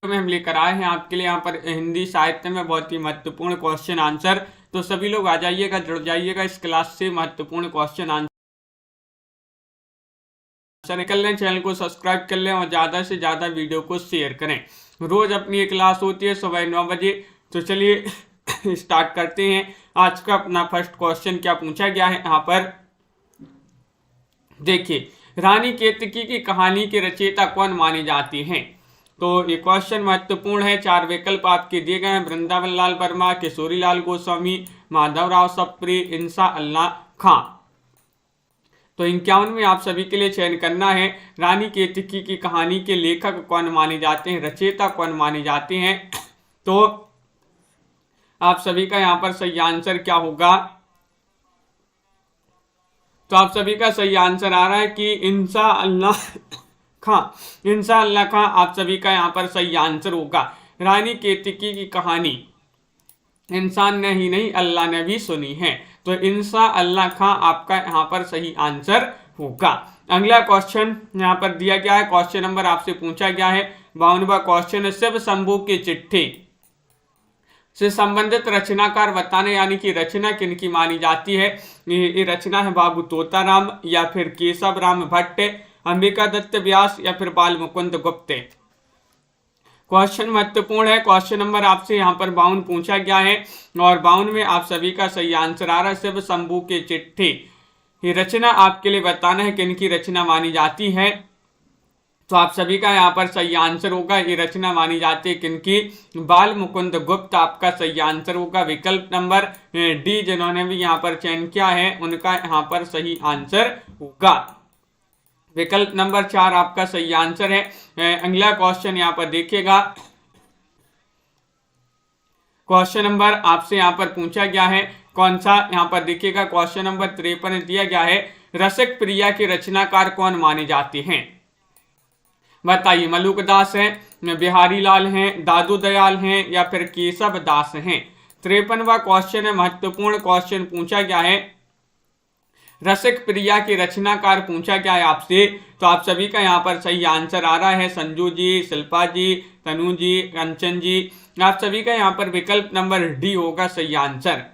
में हम लेकर आए हैं आपके लिए यहाँ पर हिंदी साहित्य में बहुत ही महत्वपूर्ण क्वेश्चन आंसर। तो सभी लोग आ जाइएगा, जुड़ जाइएगा इस क्लास से। महत्वपूर्ण क्वेश्चन आंसर निकल लें, चैनल को सब्सक्राइब कर लें और ज़्यादा से ज़्यादा वीडियो को शेयर करें। रोज अपनी एक क्लास होती है सुबह 9 बजे। तो चलिए स्टार्ट करते हैं। आज का अपना फर्स्ट क्वेश्चन क्या पूछा गया है यहाँ पर देखिए, रानी केतकी की कहानी के रचयिता कौन माने जाते हैं। तो ये क्वेश्चन महत्वपूर्ण है। 4 विकल्प आपके दिए गए हैं: वृंदावन लाल वर्मा, किशोरी लाल गोस्वामी, माधवराव सप्रे, इंसा अल्लाह खां। तो 51 में आप सभी के लिए चयन करना है। रानी केतकी की कहानी के लेखक कौन माने जाते हैं, रचयिता कौन माने जाते हैं। तो आप सभी का यहाँ पर सही आंसर क्या होगा। तो आप सभी का सही आंसर आ रहा है कि इंसा अल्लाह खां। इंसा अल्लाह खां आप सभी का यहाँ पर सही आंसर होगा। रानी केतकी की कहानी इंसान ने ही नहीं अल्लाह ने भी सुनी है। तो इंसा अल्लाह खां आपका यहाँ पर सही आंसर होगा। अगला क्वेश्चन यहाँ पर दिया गया है। क्वेश्चन नंबर आपसे पूछा गया है 52वां क्वेश्चन, शिव शंभू की चिट्ठी से संबंधित रचनाकार बताने, यानी कि रचना किनकी मानी जाती है। ये रचना है बाबू तोताराम या फिर केशव राम भट्ट, अंबिका दत्त व्यास या फिर बाल मुकुंद गुप्त। क्वेश्चन महत्वपूर्ण है। क्वेश्चन नंबर आपसे यहाँ पर 52 पूछा गया है और 52 में आप सभी का सही आंसर आ रहा है शिव शंभू की चिट्ठी। ये रचना आपके लिए बताना है किनकी रचना मानी जाती है। तो आप सभी का यहाँ पर सही आंसर होगा। ये रचना मानी जाती है किनकी, बाल मुकुंद गुप्त आपका सही आंसर होगा। विकल्प नंबर डी जिन्होंने भी यहाँ पर चयन किया है उनका यहाँ पर सही आंसर होगा। विकल्प नंबर 4 आपका सही आंसर है। अगला क्वेश्चन यहाँ पर देखिएगा। क्वेश्चन नंबर आपसे यहाँ पर पूछा गया है कौन सा, यहाँ पर देखिएगा क्वेश्चन नंबर 53 दिया गया है, रसिक प्रिया के रचनाकार कौन माने जाते हैं। बताइए, मलुकदास हैं, बिहारी लाल हैं, दादू दयाल हैं या फिर केशव दास हैं। 53वां क्वेश्चन है, महत्वपूर्ण क्वेश्चन पूछा गया है। रसिक प्रिया के रचनाकार पूछा गया है आपसे। तो आप सभी का यहाँ पर सही आंसर आ रहा है संजू जी, शिल्पा जी, तनु जी, कंचन जी। आप सभी का यहाँ पर विकल्प नंबर डी होगा सही आंसर।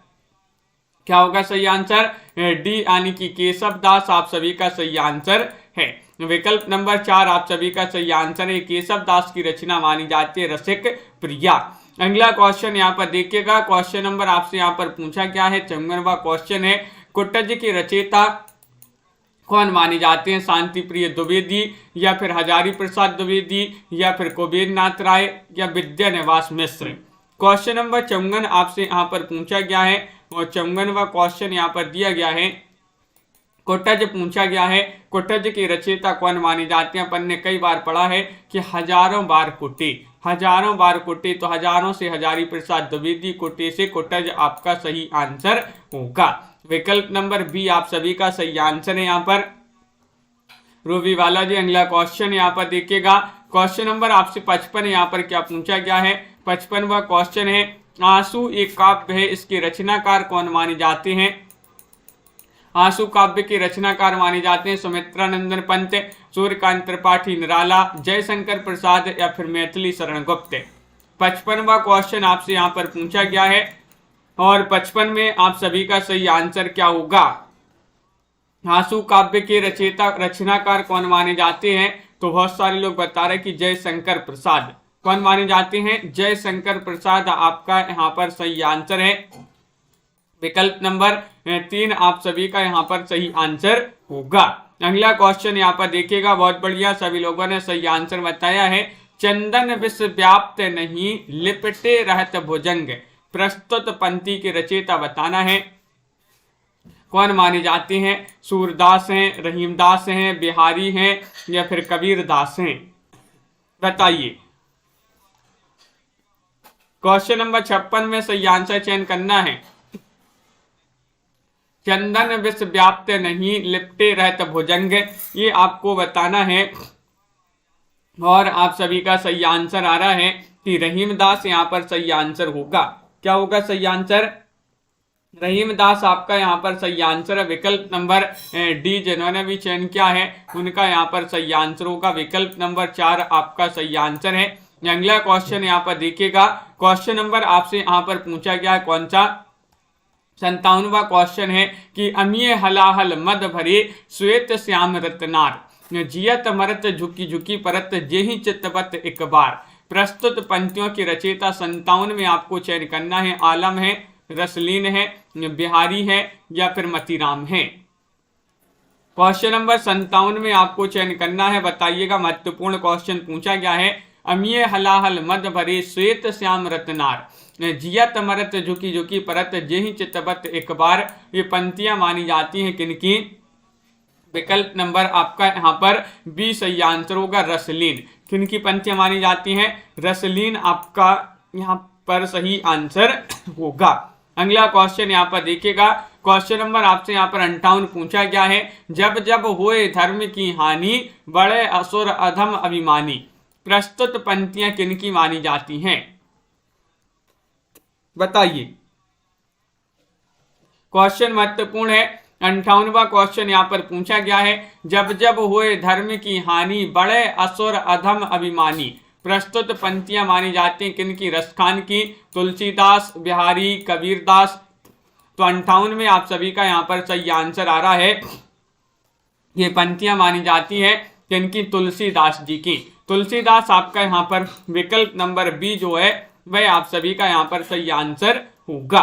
क्या होगा सही आंसर, डी यानी कि केशव दास आप सभी का सही आंसर है। विकल्प नंबर 4 आप सभी का सही आंसर है। केशव दास की रचना मानी जाती है रसिक प्रिया। अगला क्वेश्चन यहाँ पर देखिएगा। क्वेश्चन नंबर आपसे यहाँ पर पूछा गया है 54वां क्वेश्चन है, कुट्टज के रचयिता कौन माने जाते हैं। शांति प्रिय द्विवेदी या फिर हजारी प्रसाद द्विवेदी या फिर कुबेर नाथ राय या विद्या निवास मिश्र। क्वेश्चन नंबर 54 आपसे यहाँ पर पूछा गया है और 54वां क्वेश्चन यहाँ पर दिया गया है, कुट्टज पूछा गया है। कुट्टज के रचयिता कौन माने जाते हैं। अपन ने कई बार पढ़ा है कि हजारों बार कुटे, हजारों बार कुटे, तो हजारों से हजारी प्रसाद द्विवेदी, कुटे से कुट्टज आपका सही आंसर होगा। विकल्प नंबर बी आप सभी का सही आंसर है यहाँ पर रूबी वाला जी। अगला क्वेश्चन यहाँ पर देखिएगा। क्वेश्चन नंबर आपसे 55 यहाँ पर क्या पूछा गया है। 55वां क्वेश्चन है, आंसू एक काव्य है, इसके रचनाकार कौन माने जाते हैं। आंसू काव्य के रचनाकार माने जाते हैं सुमित्रा नंदन पंत, सूर्यकांत त्रिपाठी निराला, जयशंकर प्रसाद या फिर मैथिली शरण गुप्त। 55वां क्वेश्चन आपसे यहाँ पर पूछा गया है और 55 में आप सभी का सही आंसर क्या होगा। आंसू काव्य के रचयिता रचनाकार कौन माने जाते हैं। तो बहुत सारे लोग बता रहे कि जयशंकर प्रसाद कौन माने जाते हैं, जयशंकर प्रसाद आपका यहाँ पर सही आंसर है। विकल्प नंबर 3 आप सभी का यहाँ पर सही आंसर होगा। अगला क्वेश्चन यहाँ पर देखिएगा, बहुत बढ़िया सभी लोगों ने सही आंसर बताया है। चंदन विश्व व्याप्त नहीं लिपटे रहत भुजंग, प्रस्तुत पंक्ति के रचयिता बताना है। कौन माने जाते हैं। सूरदास हैं, रहीमदास हैं, बिहारी हैं या फिर कबीर दास हैं। बताइए। क्वेश्चन नंबर 56 में सही आंसर चयन करना है। चंदन विश्व व्याप्त नहीं लिपटे रहत भुजंग, ये आपको बताना है और आप सभी का सही आंसर आ रहा है कि रहीमदास यहाँ पर सही आंसर होगा। क्या होगा सही आंसर, रहीमदास आपका यहाँ पर सही आंसर है। विकल्प नंबर डी जिन्होंने भी चयन किया है उनका यहाँ पर सही आंसर होगा। विकल्प नंबर 4 आपका सही आंसर है। अगला क्वेश्चन यहाँ पर देखिएगा, क्वेश्चन नंबर आपसे यहाँ पर पूछा गया है कौन सा 57वां क्वेश्चन है कि अमीय हलाहल मद भरे श्वेत श्याम रत्नार जियत मरत झुकी झुकी परत जेहि चित्तवत एक बार। प्रस्तुत पंक्तियों के रचयिता 57 में आपको चयन करना है, आलम है, रसलीन है, बिहारी है या फिर मतीराम है। क्वेश्चन नंबर 57 में आपको चयन करना है, बताइएगा। महत्वपूर्ण क्वेश्चन पूछा गया है, अमीय हलाहल मद भरे श्वेत श्याम रत्नार जियत मरत झुकी झुकी परत जेहि चित्तवत एक बार। ये पंक्तियां मानी जाती हैं किनकी? विकल्प नंबर आपका यहाँ पर बी सही आंसर होगा, रसलीन। किनकी पंक्तियां मानी जाती हैं? रसलीन आपका यहाँ पर सही आंसर होगा। अगला क्वेश्चन यहाँ पर देखिएगा, क्वेश्चन नंबर आपसे यहाँ पर 58 पूछा गया है, जब जब होए धर्म की हानि बड़े असुर अधम अभिमानी। प्रस्तुत पंक्तियां किनकी मानी जाती हैं? बताइए। क्वेश्चन महत्वपूर्ण है। 58वां क्वेश्चन यहाँ पर पूछा गया है, जब जब होए धर्म की हानि बड़े असुर अधम अभिमानी। प्रस्तुत पंक्तियां मानी जाती हैं किनकी? रसखान की, तुलसीदास, बिहारी, कबीरदास। तो 58 में आप सभी का यहाँ पर सही आंसर आ रहा है। ये पंक्तियां मानी जाती है किनकी? तुलसीदास जी की। तुलसीदास आपका यहाँ पर विकल्प नंबर बी जो है वह आप सभी का यहाँ पर सही आंसर होगा।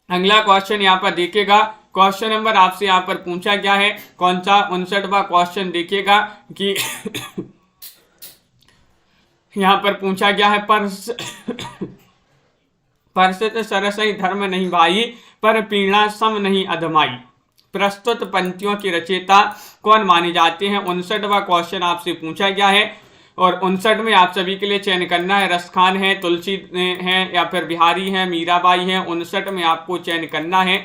अगला क्वेश्चन यहाँ पर देखिएगा, क्वेश्चन नंबर आपसे यहाँ पर पूछा गया है कौन सा 59वां क्वेश्चन देखिएगा कि यहाँ पर पूछा गया है, परसित सरसई धर्म नहीं भाई पर पीड़ा सम नहीं अधमाई। प्रस्तुत पंक्तियों की रचयिता कौन माने जाते हैं? 59वां क्वेश्चन आपसे पूछा गया है और 59 में आप सभी के लिए चयन करना है, रसखान है, तुलसी है या फिर बिहारी है, मीराबाई है। 59 में आपको चयन करना है।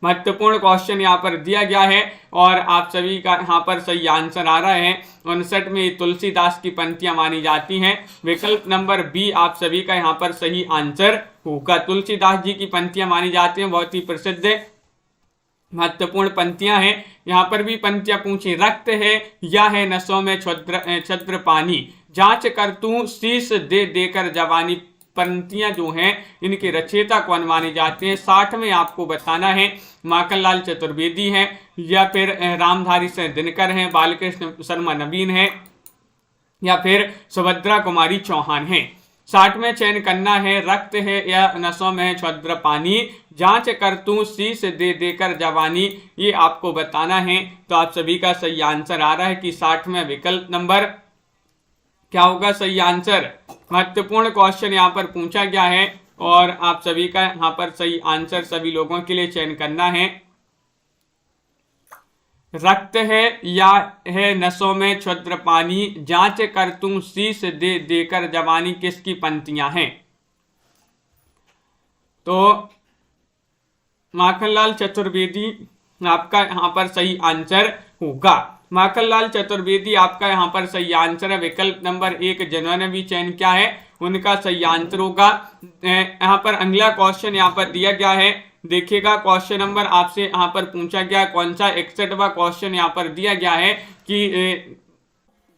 महत्वपूर्ण क्वेश्चन यहाँ पर दिया गया है और आप सभी का यहाँ पर सही आंसर आ रहा है। 59 में तुलसीदास की पंक्तियां मानी जाती हैं। विकल्प नंबर बी आप सभी का यहाँ पर सही आंसर होगा। तुलसीदास जी की पंक्तियां मानी जाती हैं, बहुत ही प्रसिद्ध महत्वपूर्ण पंक्तियां हैं। यहाँ पर भी पंक्तियां पूछी, रक्त है या है नसों में छद्र पानी, जांच कर तू शीश दे देकर जवानी। पंक्तियां जो हैं इनके रचयिता कौन माने जाते हैं? 60 में आपको बताना है, माखनलाल चतुर्वेदी हैं या फिर रामधारी सिंह दिनकर हैं, बालकृष्ण शर्मा नवीन है या फिर सुभद्रा कुमारी चौहान हैं। 60 में चयन करना है, रक्त है या नसों में छद्र पानी, जांच कर तू शीश दे देकर जवानी। ये आपको बताना है। तो आप सभी का सही आंसर आ रहा है कि 60 में विकल्प नंबर क्या होगा सही आंसर। महत्वपूर्ण क्वेश्चन यहाँ पर पूछा गया है और आप सभी का यहाँ पर सही आंसर सभी लोगों के लिए चयन करना है। रक्त है या है नसों में छद्र पानी, जांच कर तू शीश दे देकर जवानी किसकी पंक्तियां हैं? तो माखनलाल चतुर्वेदी आपका यहाँ पर सही आंसर होगा। माखनलाल चतुर्वेदी आपका यहाँ पर सही आंसर है। विकल्प नंबर 1 जिन्होंने भी चयन किया है उनका सही आंसर होगा। यहाँ पर अगला क्वेश्चन यहाँ पर दिया गया है, देखिएगा। क्वेश्चन नंबर आपसे यहाँ पर पूछा गया कौन सा 61वां क्वेश्चन यहाँ पर दिया गया है कि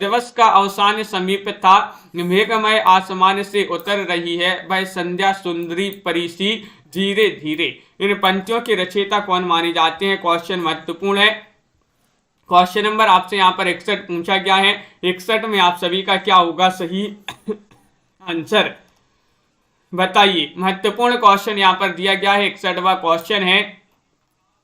दिवस का अवसान समीप था, मेघमय आसमान से उतर रही है वह संध्या सुंदरी परिसी धीरे धीरे। इन पंक्तियों के रचयिता कौन माने जाते हैं? क्वेश्चन महत्वपूर्ण है। क्वेश्चन नंबर आपसे यहाँ पर 61 पूछा गया है। 61 में आप सभी का क्या होगा सही आंसर? बताइए। महत्वपूर्ण क्वेश्चन यहाँ पर दिया गया है, 61वां क्वेश्चन है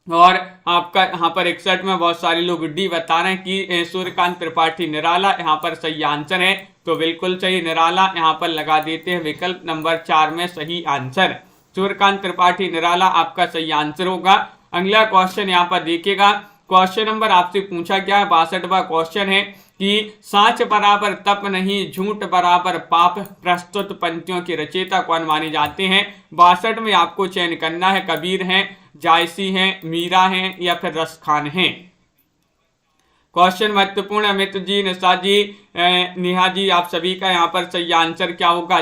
और आपका यहाँ पर 61 में बहुत सारे लोग डी बता रहे हैं कि सूर्यकांत त्रिपाठी निराला यहाँ पर सही आंसर है। तो बिल्कुल सही, निराला यहाँ पर लगा देते हैं। विकल्प नंबर 4 में सही आंसर सूर्यकांत त्रिपाठी निराला आपका सही आंसर होगा। अगला क्वेश्चन यहाँ पर देखिएगा। क्वेश्चन नंबर आपसे पूछा गया है 62वां क्वेश्चन है कि साच बराबर तप नहीं, झूठ बराबर पाप। प्रस्तुत पंक्तियों के रचयिता कौन माने जाते हैं? 62 में आपको चयन करना है, कबीर हैं, जायसी हैं, मीरा हैं या फिर रसखान हैं। क्वेश्चन महत्वपूर्ण। अमित जी, निशा जी, नेहा जी, आप सभी का यहाँ पर सही आंसर क्या होगा?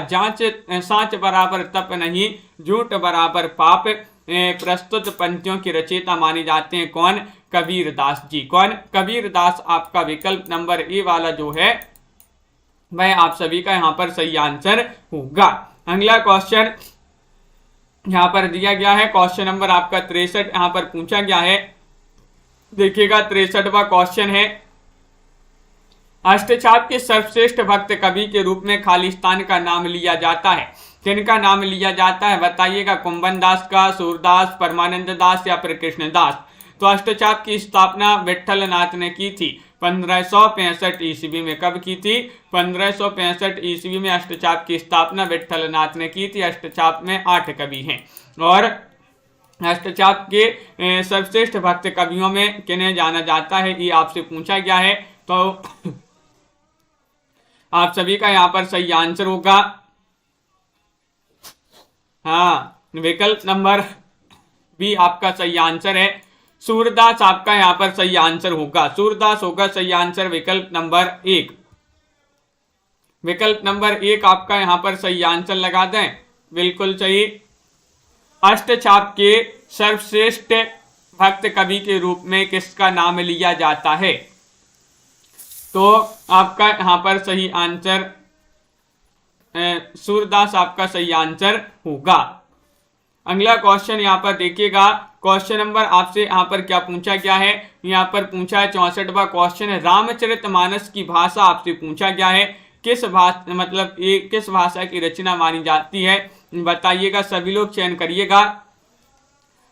साच बराबर तप नहीं, झूठ बराबर पाप। प्रस्तुत पंक्तियों के रचयिता माने जाते हैं कौन? कबीरदास जी। कौन? कबीरदास आपका विकल्प नंबर ए वाला जो है वह आप सभी का यहाँ पर सही आंसर होगा। अगला क्वेश्चन यहाँ पर दिया गया है, क्वेश्चन नंबर आपका 63 यहाँ पर पूछा गया है। देखिएगा 63वां क्वेश्चन है, अष्टचाप के सर्वश्रेष्ठ भक्त कवि के रूप में खालिस्तान का नाम लिया जाता है। किनका नाम लिया जाता है बताइएगा, कुंभन दास का, सूरदास, परमानंद दास या फिर कृष्णदास। तो अष्टचाप की स्थापना विठल नाथ ने की थी 1565 ईस्वी में। कब की थी? 1565 ईस्वी में अष्टचाप की स्थापना विठल नाथ ने की थी। अष्टचाप में 8 कवि हैं और अष्टचाप के सर्वश्रेष्ठ भक्त कवियों में किन्हें जाना जाता है, ये आपसे पूछा गया है। तो आप सभी का यहाँ पर सही आंसर होगा, हाँ, विकल्प नंबर बी आपका सही आंसर है। सूरदास आपका यहाँ पर सही आंसर होगा, सूरदास होगा सही आंसर, विकल्प नंबर 1। विकल्प नंबर 1 आपका यहाँ पर सही आंसर लगा दें, बिल्कुल सही। अष्टचाप के सर्वश्रेष्ठ भक्त कवि के रूप में किसका नाम लिया जाता है? तो आपका यहाँ पर सही आंसर सूरदास आपका सही आंसर होगा। अगला क्वेश्चन यहाँ पर देखिएगा, क्वेश्चन नंबर आपसे यहाँ पर क्या पूछा गया है, यहाँ पर पूछा है 64वां क्वेश्चन है, रामचरितमानस की भाषा आपसे पूछा गया है। किस भाषा मतलब ये किस भाषा की रचना मानी जाती है बताइएगा, सभी लोग चयन करिएगा।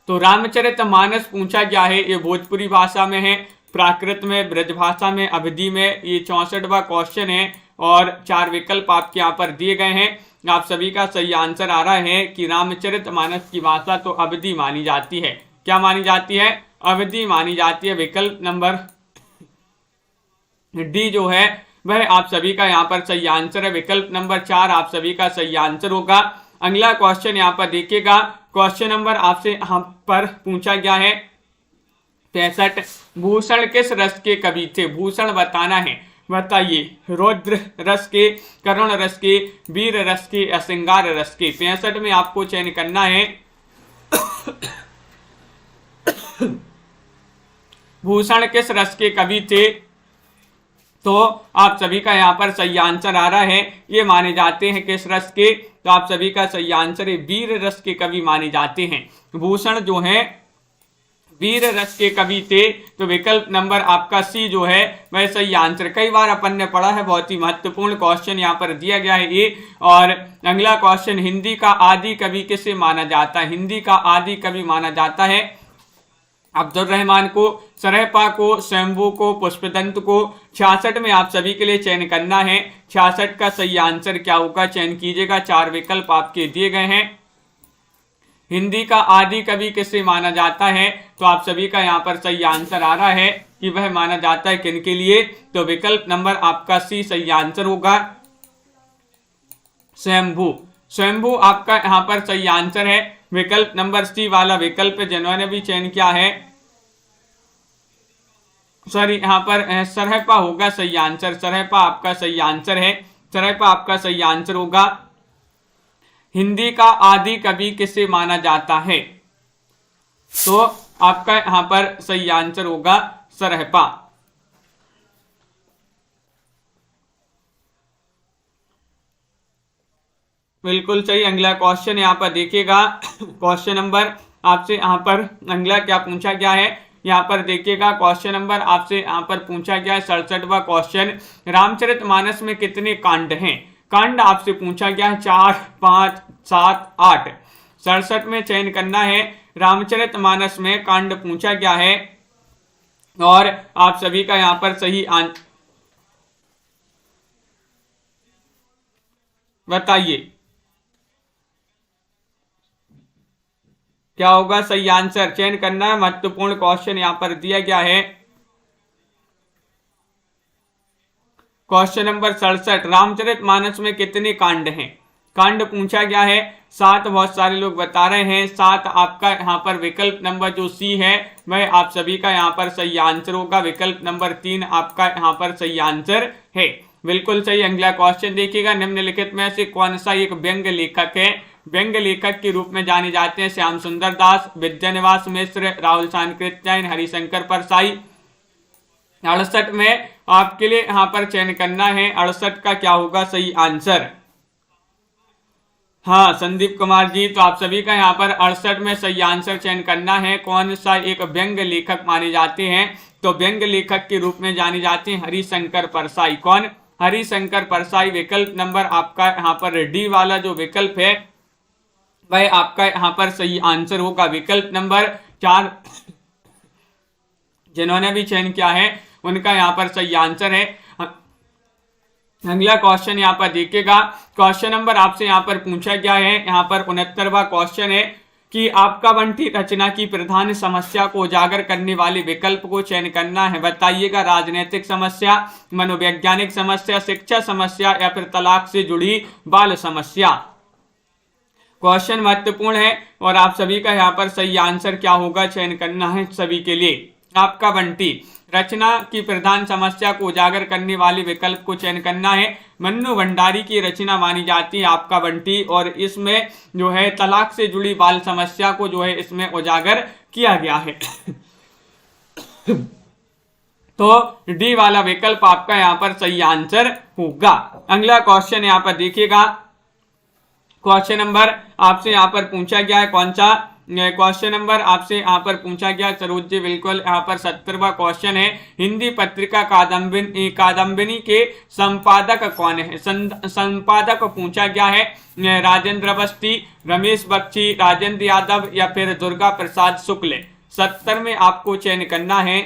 तो रामचरितमानस पूछा गया है, ये भोजपुरी भाषा में है, प्राकृत में, ब्रजभाषा में, अवधी में। ये 64वां क्वेश्चन है और 4 विकल्प आपके यहाँ पर दिए गए हैं। आप सभी का सही आंसर आ रहा है कि रामचरितमानस की भाषा तो अवधी मानी जाती है। क्या मानी जाती है? अवधी मानी जाती है। विकल्प नंबर डी जो है वह आप सभी का यहाँ पर सही आंसर है। विकल्प नंबर 4 आप सभी का सही आंसर होगा। अगला क्वेश्चन यहाँ पर देखिएगा, क्वेश्चन नंबर आपसे यहाँ पर पूछा गया है 65, भूषण किस रस के कवि थे? भूषण बताना है, बताइए। रौद्र रस के, करुण रस के, वीर रस के या श्रृंगार रस के? 65 में आपको चयन करना है। भूषण किस रस के कवि थे? तो आप सभी का यहाँ पर सही आंसर आ रहा है, ये माने जाते हैं किस रस के? तो आप सभी का सही आंसर है, वीर रस के कवि माने जाते हैं। भूषण जो है वीर रस के कवि थे। तो विकल्प नंबर आपका सी जो है वह सही आंसर। कई बार अपन ने पढ़ा है, बहुत ही महत्वपूर्ण क्वेश्चन यहाँ पर दिया गया है ये। और अगला क्वेश्चन, हिंदी का आदि कवि किसे माना जाता है? हिंदी का आदि कवि माना जाता है अब्दुल रहमान को, सरहपा को, शंभू को, पुष्पदंत को। 66 में आप सभी के लिए चयन करना है। 66 का सही आंसर क्या होगा, चयन कीजिएगा। 4 विकल्प आपके दिए गए हैं। हिंदी का आदि कवि किसे माना जाता है? तो आप सभी का यहाँ पर सही आंसर आ रहा है कि वह माना जाता है किनके लिए? तो विकल्प नंबर आपका सी सही आंसर होगा, शंभू। शंभू आपका यहाँ पर सही आंसर है। विकल्प नंबर सी वाला विकल्प जिन्होंने भी चयन किया है, सॉरी, यहाँ पर सरहपा होगा सही आंसर। सरहपा आपका सही आंसर है, सरहपा आपका सही आंसर होगा। हिंदी का आदि कवि किसे माना जाता है? तो आपका यहां पर सही आंसर होगा सरहपा। बिल्कुल सही। अगला क्वेश्चन यहाँ पर देखिएगा, क्वेश्चन नंबर आपसे यहाँ पर अगला क्या पूछा गया है, यहाँ पर देखिएगा क्वेश्चन नंबर आपसे यहाँ पर पूछा गया है 67वां क्वेश्चन, रामचरितमानस में कितने कांड हैं? कांड आपसे पूछा गया है 4, 5, 7, 8। 67 में चयन करना है। रामचरितमानस में कांड पूछा गया है और आप सभी का यहाँ पर सही आंसर बताइए क्या होगा सही आंसर, चयन करना है। महत्वपूर्ण क्वेश्चन यहाँ पर दिया गया है। क्वेश्चन नंबर 67, रामचरितमानस में कितने कांड हैं? कांड पूछा गया है 7, बहुत सारे लोग बता रहे हैं 7। आपका यहाँ पर विकल्प नंबर जो सी है वह आप सभी का यहाँ पर सही आंसर होगा। विकल्प नंबर 3 आपका यहाँ पर सही आंसर है, बिल्कुल सही। अगला क्वेश्चन देखिएगा, निम्नलिखित में से कौन सा एक व्यंग लेखक है? व्यंग लेखक के रूप में जाने जाते हैं श्याम सुंदर दास, विद्यानिवास मिश्र, राहुल सांकृत्यायन, हरिशंकर परसाई। 68 में आपके लिए यहाँ पर चयन करना है 68 का क्या होगा सही आंसर। हाँ संदीप कुमार जी, तो आप सभी का यहाँ पर 68 में सही आंसर चयन करना है। कौन सा एक व्यंग लेखक माने जाते हैं, तो व्यंग लेखक के रूप में जाने जाते हैं हरिशंकर परसाई। कौन, हरिशंकर परसाई। विकल्प नंबर आपका यहाँ पर डी वाला जो विकल्प है वह आपका यहाँ पर सही आंसर होगा। विकल्प नंबर 4 जिन्होंने भी चयन किया है उनका यहाँ पर सही आंसर है। अगला क्वेश्चन यहाँ पर देखिएगा, क्वेश्चन नंबर आपसे यहाँ पर पूछा गया है, यहाँ पर 69वां क्वेश्चन है कि आपका बंटी रचना की प्रधान समस्या को उजागर करने वाले विकल्प को चयन करना है। बताइएगा, राजनीतिक समस्या, मनोवैज्ञानिक समस्या, शिक्षा समस्या या फिर तलाक से जुड़ी बाल समस्या। क्वेश्चन महत्वपूर्ण है और आप सभी का यहाँ पर सही आंसर क्या होगा चयन करना है सभी के लिए। आपका बंटी रचना की प्रधान समस्या को उजागर करने वाले विकल्प को चयन करना है। मन्नू भंडारी की रचना मानी जाती है आपका बंटी, और इसमें जो है तलाक से जुड़ी बाल समस्या को जो है इसमें उजागर किया गया है। तो डी वाला विकल्प आपका यहाँ पर सही आंसर होगा। अगला क्वेश्चन यहाँ पर देखिएगा, क्वेश्चन नंबर आपसे यहाँ पर पूछा गया है कौन सा, क्वेश्चन नंबर आपसे यहाँ पर पूछा गया सरोज जी, बिल्कुल यहाँ पर 70वां क्वेश्चन है। हिंदी पत्रिका कादम्बिनी के संपादक कौन है। संपादक पूछा गया है राजेंद्र अवस्थी, रमेश बख्शी, राजेंद्र यादव या फिर दुर्गा प्रसाद शुक्ल। 70 में आपको चयन करना है,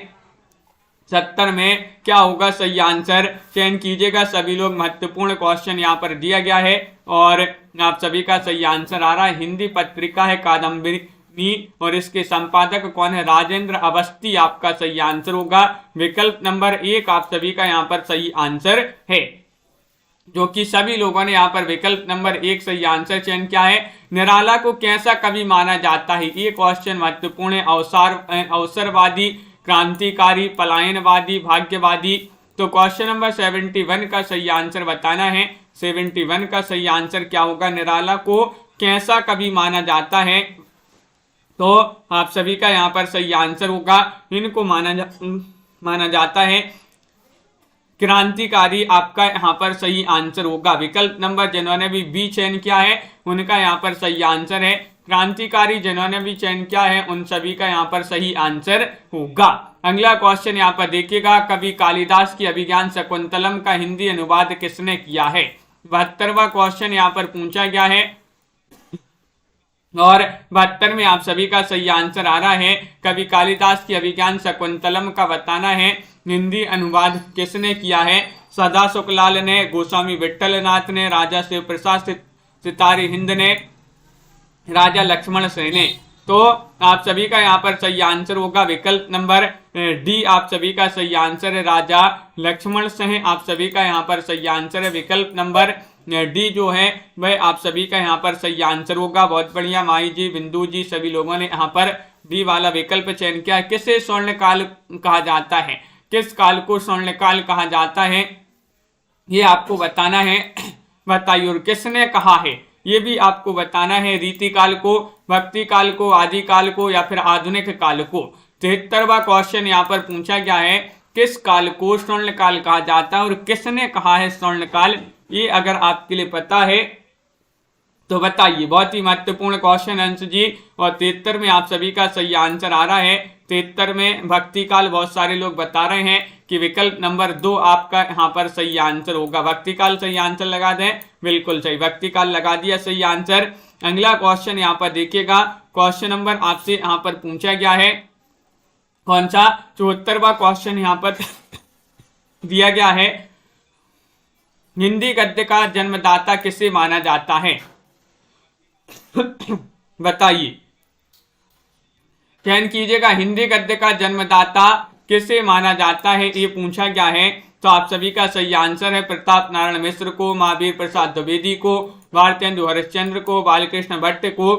70 में क्या होगा सही आंसर चयन कीजिएगा सभी लोग। महत्वपूर्ण क्वेश्चन यहाँ पर दिया गया है और आप सभी का सही आंसर आ रहा है। हिंदी पत्रिका है कादम्बिनी और इसके संपादक कौन है, राजेंद्र अवस्थी आपका सही आंसर होगा। विकल्प नंबर 1 आप सभी का यहाँ पर सही आंसर है, जो कि सभी लोगों ने यहाँ पर विकल्प नंबर 1 सही आंसर चयन किया है। निराला को कैसा कवि माना जाता है, ये क्वेश्चन महत्वपूर्ण है। अवसरवादी, क्रांतिकारी, पलायनवादी, भाग्यवादी। तो क्वेश्चन नंबर 71 का सही आंसर बताना है। 71 का सही आंसर क्या होगा, निराला को कैसा कवि माना जाता है, तो आप सभी का यहाँ पर सही आंसर होगा इनको माना जाता है क्रांतिकारी, आपका यहाँ पर सही आंसर होगा। विकल्प नंबर जिन्होंने भी बी चयन किया है उनका यहाँ पर सही आंसर है क्रांतिकारी। जिन्होंने भी चयन किया है उन सभी का यहाँ पर सही आंसर होगा। अगला क्वेश्चन यहाँ पर देखिएगा, कवि कालिदास की अभिज्ञान शकुंतलम का हिंदी अनुवाद किसने किया है। 72वां क्वेश्चन यहाँ पर पूछा गया है और 72 में आप सभी का सही आंसर आ रहा है। कवि कालिदास की अभिज्ञान शकुंतलम का बताना है हिंदी अनुवाद किसने किया है। सदा सुखलाल ने, गोस्वामी विट्ठलनाथ ने, राजा शिव प्रसाद सितारी हिंद ने, राजा लक्ष्मण सेन ने। तो आप सभी का यहाँ पर सही आंसर होगा विकल्प नंबर डी आप सभी का सही आंसर है, राजा लक्ष्मण सिंह आप सभी का यहाँ पर सही आंसर है। विकल्प नंबर डी जो है वह आप सभी का यहाँ पर सही आंसर होगा। बहुत बढ़िया माही जी, बिंदु जी, सभी लोगों ने यहाँ पर डी वाला विकल्प चयन किया। किसे स्वर्ण काल कहा जाता है, किस काल को स्वर्ण काल कहा जाता है, ये आपको बताना है। बताइए, और किसने कहा है ये भी आपको बताना है। रीति काल को, भक्ति काल को, आदि काल को या फिर आधुनिक काल को। 73वां क्वेश्चन यहाँ पर पूछा गया है, किस काल को स्वर्ण काल कहा जाता है और किसने कहा है स्वर्ण काल। ये अगर आपके लिए पता है तो बताइए। बहुत ही महत्वपूर्ण क्वेश्चन अंश जी, और 73 में आप सभी का सही आंसर आ रहा है। 73 में भक्ति काल बहुत सारे लोग बता रहे हैं कि विकल्प नंबर 2 आपका यहाँ पर सही आंसर होगा। भक्ति काल सही आंसर लगा दें, बिल्कुल सही, भक्ति काल लगा दिया सही आंसर। अगला क्वेश्चन यहाँ पर देखिएगा, क्वेश्चन नंबर आपसे यहाँ पर पूछा गया है कौन सा, 74वां क्वेश्चन यहाँ पर दिया गया है। हिंदी गद्य का जन्मदाता किसे माना जाता है, बताइए, चयन कीजिएगा। हिंदी गद्य का जन्मदाता किसे माना जाता है, ये पूछा गया है। तो आप सभी का सही आंसर है प्रताप नारायण मिश्र को, महावीर प्रसाद द्विवेदी को, भारतेंदु हरिश्चंद्र को, बालकृष्ण भट्ट को।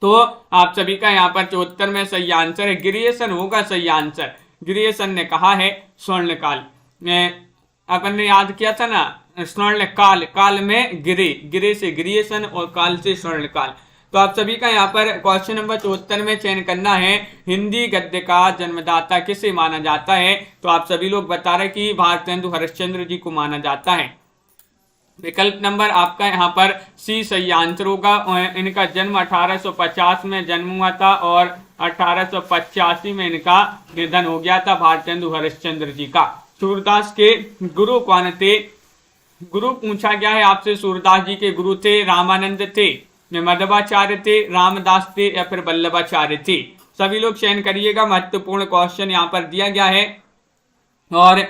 तो आप सभी का यहाँ पर 74 में सही आंसर है ग्रियेसन होगा सही आंसर। ग्रियेसन ने कहा है स्वर्ण काल। अपन ने याद किया था ना, स्वर्ण काल, काल में गिरे, गिरे से ग्रियेसन और काल से स्वर्ण काल। तो आप सभी का यहाँ पर क्वेश्चन नंबर 74 में चयन करना है, हिंदी गद्य का जन्मदाता किसे माना जाता है। तो आप सभी लोग बता रहे कि भारतेंदु हरिश्चंद्र जी को माना जाता है। विकल्प नंबर आपका यहाँ पर सी सही आंसर होगा। इनका जन्म 1850 में जन्म हुआ था और 1885 में इनका निधन हो गया था, भारतेंदु हरिश्चंद्र जी का। सूरदास के गुरु कौन थे? गुरु पूछा गया है आपसे, सूरदास जी के गुरु थे रामानंद थे, मध्वाचार्य थे, रामदास थे या फिर वल्लभाचार्य थे। सभी लोग चयन करिएगा, महत्वपूर्ण क्वेश्चन यहाँ पर दिया गया है। और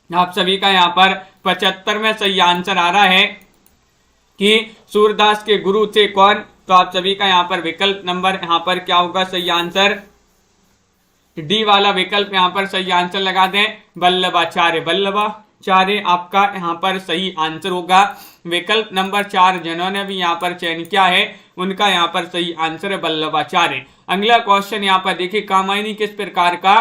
आप सभी का यहाँ पर 75 में सही आंसर आ रहा है कि सूरदास के गुरु थे कौन। तो आप सभी का यहाँ पर विकल्प नंबर यहाँ पर क्या होगा सही आंसर, डी वाला विकल्प यहाँ पर सही आंसर लगा दें, वल्लभाचार्य। वल्लभाचार्य आपका यहाँ पर सही आंसर होगा। विकल्प नंबर 4 जिन्होंने भी यहाँ पर चयन किया है उनका यहाँ पर सही आंसर है वल्लभाचार्य। अगला क्वेश्चन यहाँ पर देखिए, कामायनी किस प्रकार का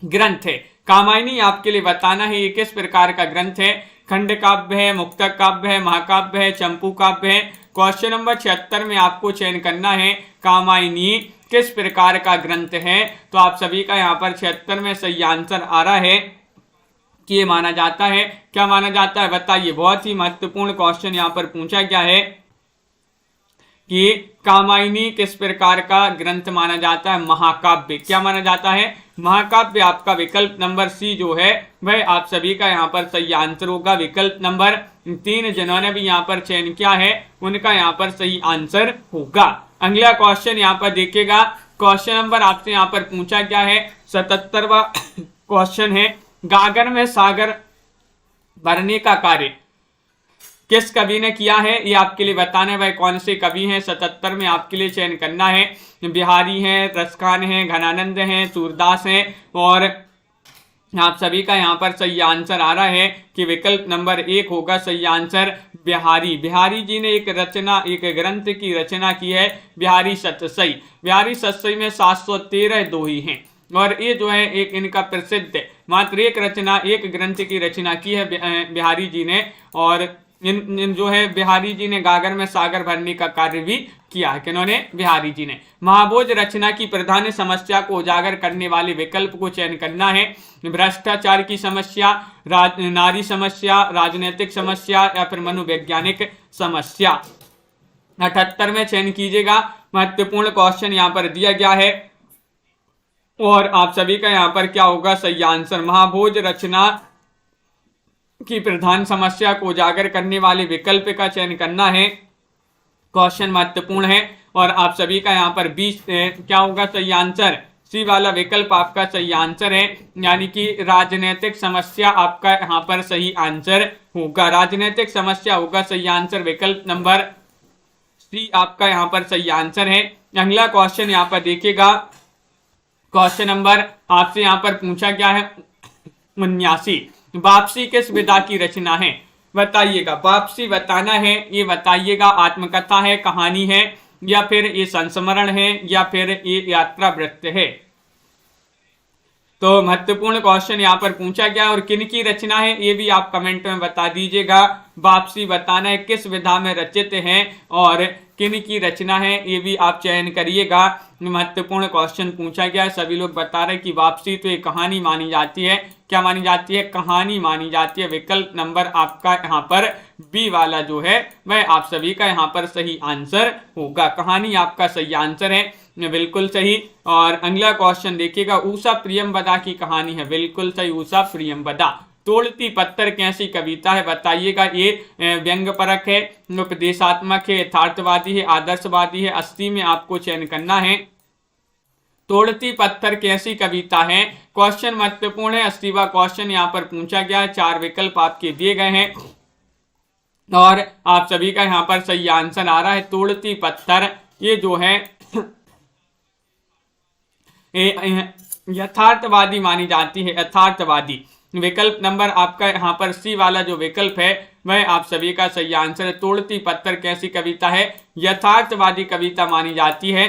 ग्रंथ है? कामायनी आपके लिए बताना है ये किस प्रकार का ग्रंथ है। खंड काव्य है, मुक्तक काव्य है, महाकाव्य है, चंपू काव्य है। क्वेश्चन नंबर 76 में आपको चयन करना है कामायनी किस प्रकार का ग्रंथ है। तो आप सभी का यहाँ पर 76 में सही आंसर आ रहा है कि ये माना जाता है, क्या माना जाता है बताइए। बहुत ही महत्वपूर्ण क्वेश्चन यहाँ पर पूछा गया है कि कामायनी किस प्रकार का ग्रंथ माना जाता है। महाकाव्य क्या माना जाता है, महाकाव्य। आपका विकल्प नंबर सी जो है वह आप सभी का यहाँ पर सही आंसर होगा। विकल्प नंबर 3 जिन्होंने भी यहाँ पर चयन किया है उनका यहाँ पर सही आंसर होगा। अगला क्वेश्चन यहाँ पर देखिएगा, क्वेश्चन नंबर आपसे यहाँ पर पूछा गया है 77वां क्वेश्चन है, गागर में सागर भरने का कार्य किस कवि ने किया है ये आपके लिए बताना है। वह कौन से कवि हैं 77 में आपके लिए चयन करना है। बिहारी हैं, रसखान हैं, घनानंद हैं, सूरदास हैं। और आप सभी का यहाँ पर सही आंसर आ रहा है कि विकल्प नंबर 1 होगा सही आंसर, बिहारी। बिहारी जी ने एक ग्रंथ की रचना की है, बिहारी सतसई। बिहारी सतसई में 713 दोही हैं और ये जो है एक इनका प्रसिद्ध मात्र एक ग्रंथ की रचना की है बिहारी जी ने। और इन जो है बिहारी जी ने गागर में सागर भरने का कार्य भी किया है। किन्होंने? बिहारी जी ने। महाभोज रचना की प्रधान समस्या को उजागर करने वाले विकल्प को चयन करना है। भ्रष्टाचार की समस्या, नारी समस्या, राजनीतिक समस्या या फिर मनोवैज्ञानिक समस्या। 78 में चयन कीजिएगा, महत्वपूर्ण क्वेश्चन यहाँ पर दिया गया है। और आप सभी का यहाँ पर क्या होगा सही आंसर, महाभोज रचना की प्रधान समस्या को उजागर करने वाले विकल्प का चयन करना है। क्वेश्चन महत्वपूर्ण है और आप सभी का यहाँ पर 20 क्या होगा सही आंसर, सी वाला विकल्प आपका सही आंसर है, यानी कि राजनीतिक समस्या आपका यहाँ पर सही आंसर होगा। राजनीतिक समस्या होगा सही आंसर, विकल्प नंबर सी आपका यहाँ पर सही आंसर है। अगला क्वेश्चन यहाँ पर देखिएगा, क्वेश्चन नंबर आपसे यहाँ पर पूछा गया है 79, वापसी किस विधा की रचना है बताइएगा। वापसी बताना है, ये बताइएगा आत्मकथा है, कहानी है या फिर ये संस्मरण है या फिर ये यात्रा वृत्त है। तो महत्वपूर्ण क्वेश्चन यहाँ पर पूछा गया और किन की रचना है ये भी आप कमेंट में बता दीजिएगा। वापसी बताना है किस विधा में रचित है और किन की रचना है ये भी आप चयन करिएगा। महत्वपूर्ण क्वेश्चन पूछा गया है, सभी लोग बता रहे कि वापसी तो एक कहानी मानी जाती है। क्या मानी जाती है? कहानी मानी जाती है। विकल्प नंबर आपका यहाँ पर बी वाला जो है वह आप सभी का यहाँ पर सही आंसर होगा। कहानी आपका सही आंसर है, बिल्कुल सही। और अगला क्वेश्चन देखिएगा, ऊषा प्रियंवदा की कहानी है, बिल्कुल सही, ऊषा प्रियंवदा। तोड़ती पत्थर कैसी कविता है बताइएगा। ये व्यंग परक है, उपदेशात्मक है, यथार्थवादी है, आदर्शवादी है। 80 में आपको चयन करना है। तोड़ती पत्थर कैसी कविता है, क्वेश्चन महत्वपूर्ण है। 80वां क्वेश्चन यहाँ पर पूछा गया है। 4 विकल्प आपके दिए गए हैं और आप सभी का यहाँ पर सही आंसर आ रहा है तोड़ती पत्थर। ये जो है यथार्थवादी मानी जाती है, यथार्थवादी। विकल्प नंबर आपका यहाँ पर सी वाला जो विकल्प है वह आप सभी का सही आंसर है। तोड़ती पत्थर कैसी कविता है, यथार्थवादी कविता मानी जाती है।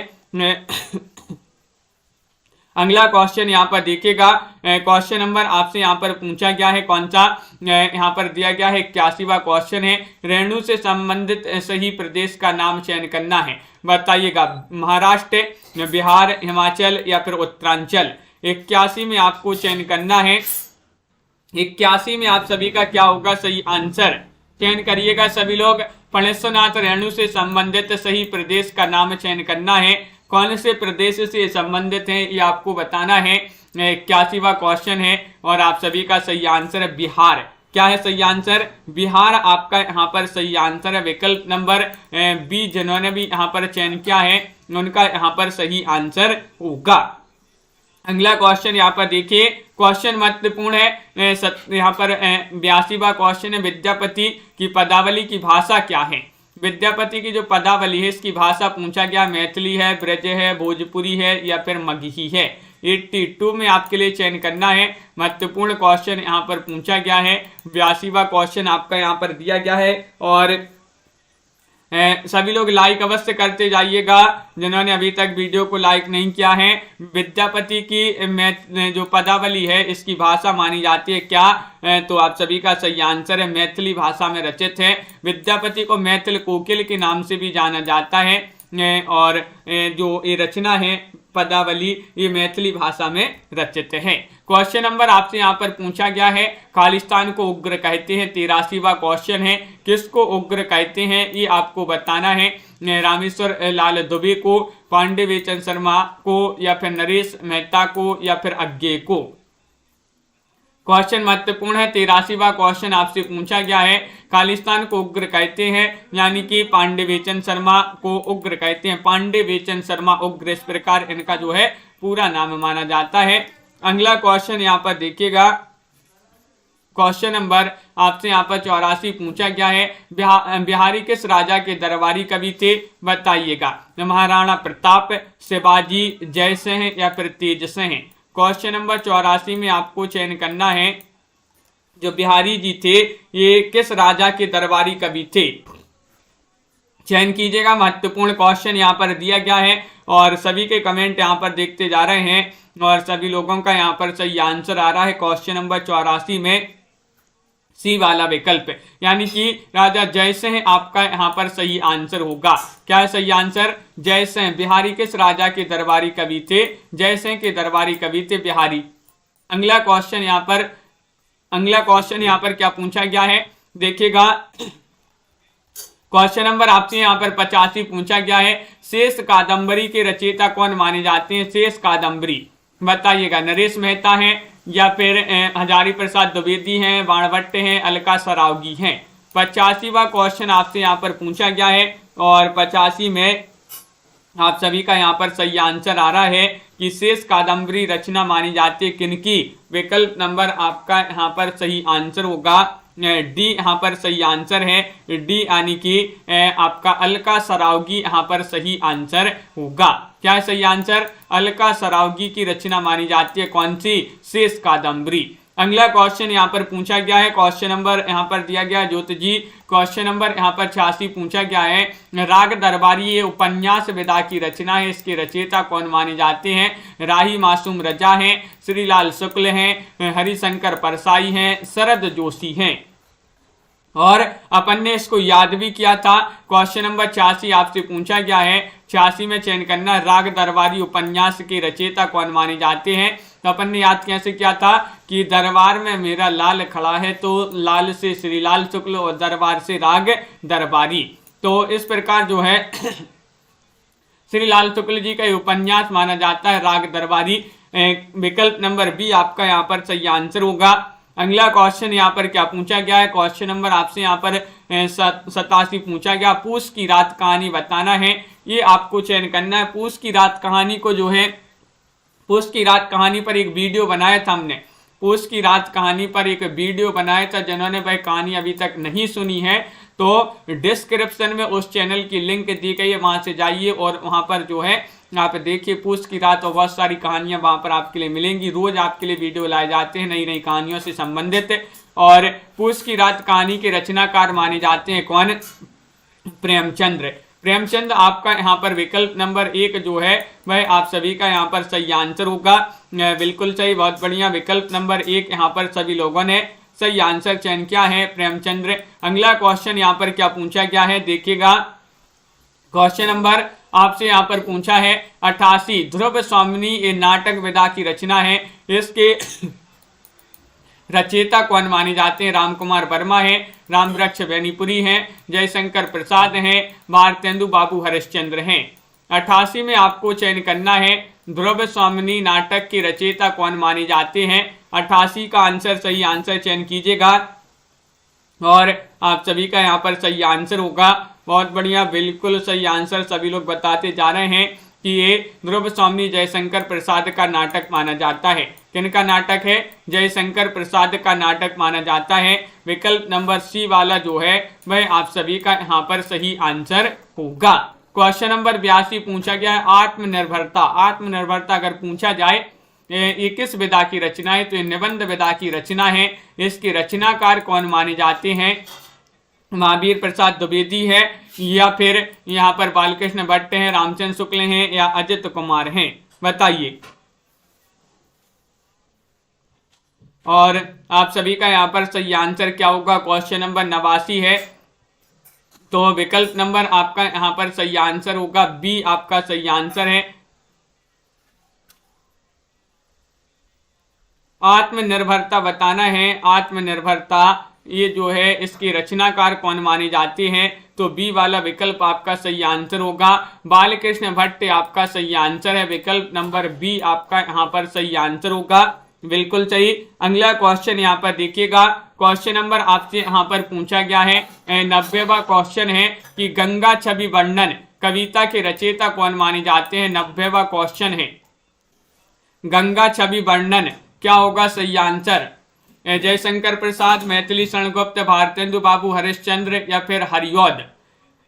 अगला क्वेश्चन यहाँ पर देखिएगा, क्वेश्चन नंबर आपसे यहाँ पर पूछा गया है कौन सा, यहाँ पर दिया गया है 81वां क्वेश्चन है, रेणु से संबंधित सही प्रदेश का नाम चयन करना है। बताइएगा महाराष्ट्र, बिहार, हिमाचल या फिर उत्तरांचल। 81 में आपको चयन करना है। 81 में आप सभी का क्या होगा सही आंसर, चयन करिएगा सभी लोग। फणेश्वरनाथ रेणु से संबंधित सही प्रदेश का नाम चयन करना है। कौन से प्रदेश से संबंधित है ये आपको बताना है। 81वां क्वेश्चन है और आप सभी का सही आंसर है बिहार। क्या है सही आंसर, बिहार आपका यहाँ पर सही आंसर है। विकल्प नंबर बी जिन्होंने भी यहाँ पर चयन किया है उनका यहाँ पर सही आंसर होगा। अगला क्वेश्चन यहाँ पर देखिए, क्वेश्चन महत्वपूर्ण है। यहाँ पर 82वां क्वेश्चन है, विद्यापति की पदावली की भाषा क्या है। विद्यापति की जो पदावली है इसकी भाषा पूछा गया, मैथिली है, ब्रज है, भोजपुरी है या फिर मगही है। 82 में आपके लिए चयन करना है। महत्वपूर्ण क्वेश्चन यहाँ पर पूछा गया है। 82वां क्वेश्चन आपका यहाँ पर दिया गया है और सभी लोग लाइक अवश्य करते जाइएगा जिन्होंने अभी तक वीडियो को लाइक नहीं किया है। विद्यापति की जो पदावली है इसकी भाषा मानी जाती है क्या, तो आप सभी का सही आंसर है मैथिली भाषा में रचित है। विद्यापति को मैथिल कोकिल के नाम से भी जाना जाता है और जो ये रचना है पदावली ये मैथिली भाषा में रचित है। क्वेश्चन नंबर आपसे यहाँ पर पूछा गया है, खालिस्तान को उग्र कहते हैं। 83वां क्वेश्चन है, किसको उग्र कहते हैं ये आपको बताना है। रामेश्वर लाल दुबे को, पांडे बेचन शर्मा को या फिर नरेश मेहता को या फिर अज्ञे को। क्वेश्चन महत्वपूर्ण है। 83वां क्वेश्चन आपसे पूछा गया है, खालिस्तान को उग्र कहते हैं यानी कि पांडे बेचन शर्मा को उग्र कहते हैं। पांडे बेचन शर्मा उग्र इस प्रकार इनका जो है पूरा नाम माना जाता है। अगला क्वेश्चन यहाँ पर देखिएगा, क्वेश्चन नंबर आपसे यहाँ पर 84 पूछा गया है, बिहारी किस राजा के दरबारी कवि थे। बताइएगा महाराणा प्रताप, शिवाजी, जयसिंह या फिर तेजसिंह। क्वेश्चन नंबर 84 में आपको चयन करना है, जो बिहारी जी थे ये किस राजा के दरबारी कवि थे, चयन कीजिएगा। महत्वपूर्ण क्वेश्चन यहाँ पर दिया गया है और सभी के कमेंट यहाँ पर देखते जा रहे हैं और सभी लोगों का यहाँ पर सही आंसर आ रहा है। क्वेश्चन नंबर 84 में सी वाला विकल्प यानी कि राजा जयसिंह आपका यहाँ पर सही आंसर होगा। क्या है सही आंसर, जयसिंह। बिहारी किस राजा के दरबारी कवि थे, जयसिंह के दरबारी कवि थे बिहारी। अगला क्वेश्चन यहाँ पर क्या पूछा गया है देखिएगा, क्वेश्चन नंबर आपसे यहाँ पर 85 पूछा गया है, शेष कादंबरी के रचयिता कौन माने जाते हैं। शेष कादंबरी बताइएगा, नरेश मेहता है या फिर हजारी प्रसाद द्विवेदी हैं, बाणभट्ट हैं, अलका सरावगी हैं। 85वां क्वेश्चन आपसे यहाँ पर पूछा गया है और 85 में आप सभी का यहाँ पर सही आंसर आ रहा है कि शेष कादंबरी रचना मानी जाती है किनकी। विकल्प नंबर आपका यहाँ पर सही आंसर होगा डी, यहाँ पर सही आंसर है डी यानी कि आपका अलका सरावगी यहाँ पर सही आंसर होगा। क्या है सही आंसर, अलका सरावगी की रचना मानी जाती है कौन सी, शेष कादंबरी। अगला क्वेश्चन यहाँ पर पूछा गया है, क्वेश्चन नंबर यहाँ पर दिया गया ज्योति जी, क्वेश्चन नंबर यहाँ पर 86 पूछा गया है, राग दरबारी ये उपन्यास विधा की रचना है, इसके रचयिता कौन माने जाते हैं। राही मासूम रजा हैं, श्रीलाल शुक्ल हैं, हरिशंकर परसाई हैं, शरद जोशी हैं। और अपन ने इसको याद भी किया था। क्वेश्चन नंबर 86 आपसे पूछा गया है, 86 में चयन करना राग दरबारी उपन्यास के रचयिता कौन माने जाते हैं। तो अपन ने याद कैसे किया था कि दरबार में मेरा लाल खड़ा है, तो लाल से श्रीलाल शुक्ल और दरबार से राग दरबारी। तो इस प्रकार जो है श्रीलाल शुक्ल जी का उपन्यास माना जाता है राग दरबारी। विकल्प नंबर बी आपका यहाँ पर सही आंसर होगा। अगला क्वेश्चन यहाँ पर क्या पूछा गया है, क्वेश्चन नंबर आपसे यहाँ पर 87 पूछा गया, पूस की रात कहानी बताना है। ये आपको चयन करना है। पूस की रात कहानी को जो है, पूस की रात कहानी पर एक वीडियो बनाया था हमने, पूस की रात कहानी पर एक वीडियो बनाया था। जिन्होंने भाई कहानी अभी तक नहीं सुनी है तो डिस्क्रिप्शन में उस चैनल की लिंक दी गई है, वहां से जाइए और वहां पर जो है आप देखिए पूस की रात और बहुत सारी कहानियां वहां पर आपके लिए मिलेंगी। रोज आपके लिए वीडियो लाए जाते हैं नई नई कहानियों से संबंधित। और पूस की रात कहानी के रचनाकार माने जाते हैं कौन, प्रेमचंद्र। प्रेमचंद आपका यहाँ पर विकल्प नंबर 1 जो है वह आप सभी का यहाँ पर सही आंसर होगा। बिल्कुल सही, बहुत बढ़िया। विकल्प नंबर 1 यहाँ पर सभी लोगों ने सही आंसर चयन किया है, प्रेमचंद्र। अगला क्वेश्चन यहाँ पर क्या पूछा गया है देखिएगा। क्वेश्चन नंबर आपसे यहाँ पर पूछा है 88 ध्रुव स्वामिनी ये नाटक विधा की रचना है, इसके रचयिता कौन माने जाते हैं? राम कुमार वर्मा है, रामवृक्ष बेनीपुरी हैं, जयशंकर प्रसाद हैं, भारतेंदु बाबू हरिश्चंद्र हैं। 88 में आपको चयन करना है ध्रुव स्वामिनी नाटक के रचयिता कौन माने जाते हैं। 88 का आंसर सही आंसर चयन कीजिएगा और आप सभी का यहाँ पर सही आंसर होगा। बहुत बढ़िया, बिल्कुल सही आंसर सभी लोग बताते जा रहे हैं कि ये ध्रुव स्वामी जयशंकर प्रसाद का नाटक माना जाता है। किनका नाटक है? जयशंकर प्रसाद का नाटक माना जाता है। विकल्प नंबर सी वाला जो है वह आप सभी का यहाँ पर सही आंसर होगा। क्वेश्चन नंबर 82 पूछा गया है आत्मनिर्भरता। आत्मनिर्भरता अगर पूछा जाए ये किस विधा की रचना है, तो ये निबंध विधा की रचना है। इसके रचनाकार कौन माने जाते हैं? महावीर प्रसाद द्विवेदी है, या फिर यहाँ पर बालकृष्ण भट्ट हैं, रामचंद्र शुक्ल हैं, या अजित कुमार हैं? बताइए। और आप सभी का यहाँ पर सही आंसर क्या होगा? क्वेश्चन नंबर 89 है, तो विकल्प नंबर आपका यहाँ पर सही आंसर होगा बी आपका सही आंसर है। आत्मनिर्भरता बताना है। आत्मनिर्भरता ये जो है इसकी रचनाकार कौन माने जाते हैं, तो बी वाला विकल्प आपका सही आंसर होगा। बालकृष्ण भट्ट आपका सही आंसर है। विकल्प नंबर बी आपका यहाँ पर सही आंसर होगा, बिल्कुल सही। अगला क्वेश्चन यहाँ पर देखिएगा। क्वेश्चन नंबर आपसे यहाँ पर पूछा गया है 90वां क्वेश्चन है कि गंगा छवि वर्णन कविता के रचयिता कौन माने जाते हैं? 90वां क्वेश्चन है गंगा छवि वर्णन, क्या होगा सही आंसर? जयशंकर प्रसाद, मैथिली शरण गुप्त, भारतेंदु बाबू हरिश्चंद्र, या फिर हरिऔध?